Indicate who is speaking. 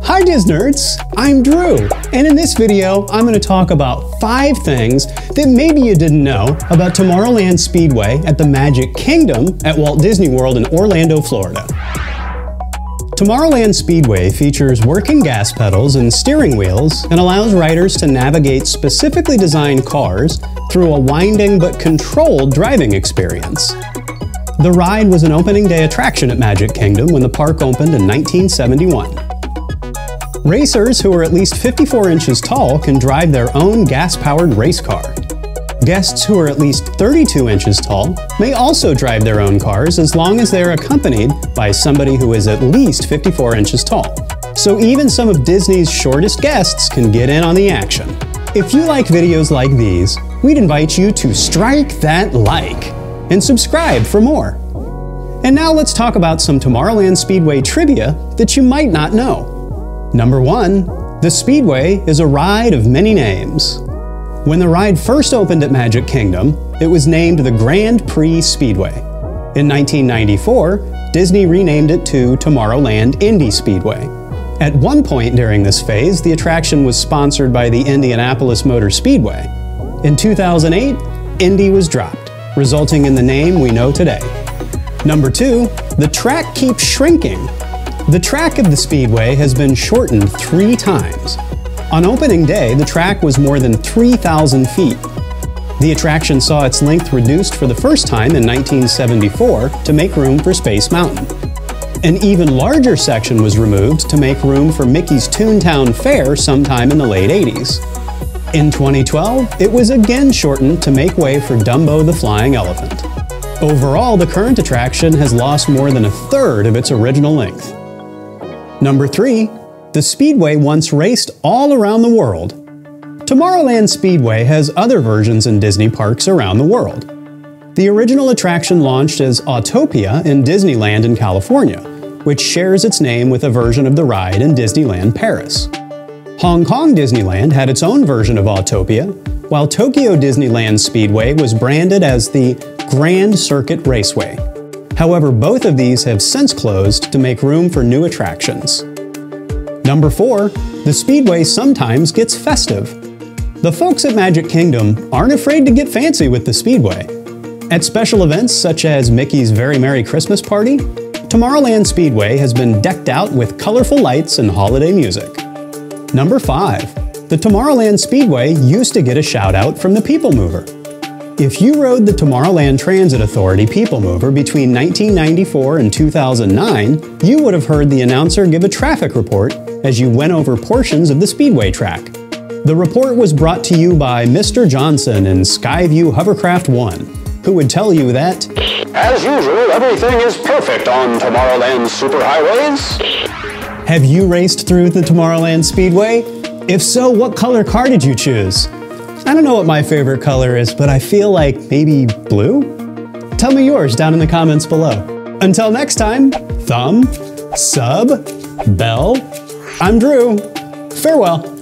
Speaker 1: Hi Disnerds, I'm Drew, and in this video I'm going to talk about 5 things that maybe you didn't know about Tomorrowland Speedway at the Magic Kingdom at Walt Disney World in Orlando, Florida. Tomorrowland Speedway features working gas pedals and steering wheels and allows riders to navigate specifically designed cars through a winding but controlled driving experience. The ride was an opening day attraction at Magic Kingdom when the park opened in 1971. Racers who are at least 54 inches tall can drive their own gas-powered race car. Guests who are at least 32 inches tall may also drive their own cars as long as they are accompanied by somebody who is at least 54 inches tall. So even some of Disney's shortest guests can get in on the action. If you like videos like these, we'd invite you to strike that like and subscribe for more. And now let's talk about some Tomorrowland Speedway trivia that you might not know. Number 1, the Speedway is a ride of many names. When the ride first opened at Magic Kingdom, it was named the Grand Prix Speedway. In 1994, Disney renamed it to Tomorrowland Indy Speedway. At one point during this phase, the attraction was sponsored by the Indianapolis Motor Speedway. In 2008, Indy was dropped, resulting in the name we know today. Number 2, the track keeps shrinking. The track of the Speedway has been shortened 3 times. On opening day, the track was more than 3,000 feet. The attraction saw its length reduced for the first time in 1974 to make room for Space Mountain. An even larger section was removed to make room for Mickey's Toontown Fair sometime in the late 80s. In 2012, it was again shortened to make way for Dumbo the Flying Elephant. Overall, the current attraction has lost more than 1/3 of its original length. Number 3, the Speedway once raced all around the world. Tomorrowland Speedway has other versions in Disney parks around the world. The original attraction launched as Autopia in Disneyland in California, which shares its name with a version of the ride in Disneyland Paris. Hong Kong Disneyland had its own version of Autopia, while Tokyo Disneyland Speedway was branded as the Grand Circuit Raceway. However, both of these have since closed to make room for new attractions. Number 4, the Speedway sometimes gets festive. The folks at Magic Kingdom aren't afraid to get fancy with the Speedway. At special events such as Mickey's Very Merry Christmas Party, Tomorrowland Speedway has been decked out with colorful lights and holiday music. Number 5, the Tomorrowland Speedway used to get a shout out from the People Mover. If you rode the Tomorrowland Transit Authority People Mover between 1994 and 2009, you would have heard the announcer give a traffic report as you went over portions of the Speedway track. The report was brought to you by Mr. Johnson in Skyview Hovercraft 1, who would tell you that,
Speaker 2: as usual, everything is perfect on Tomorrowland superhighways.
Speaker 1: Have you raced through the Tomorrowland Speedway? If so, what color car did you choose? I don't know what my favorite color is, but I feel like maybe blue? Tell me yours down in the comments below. Until next time, thumb, sub, bell. I'm Drew. Farewell.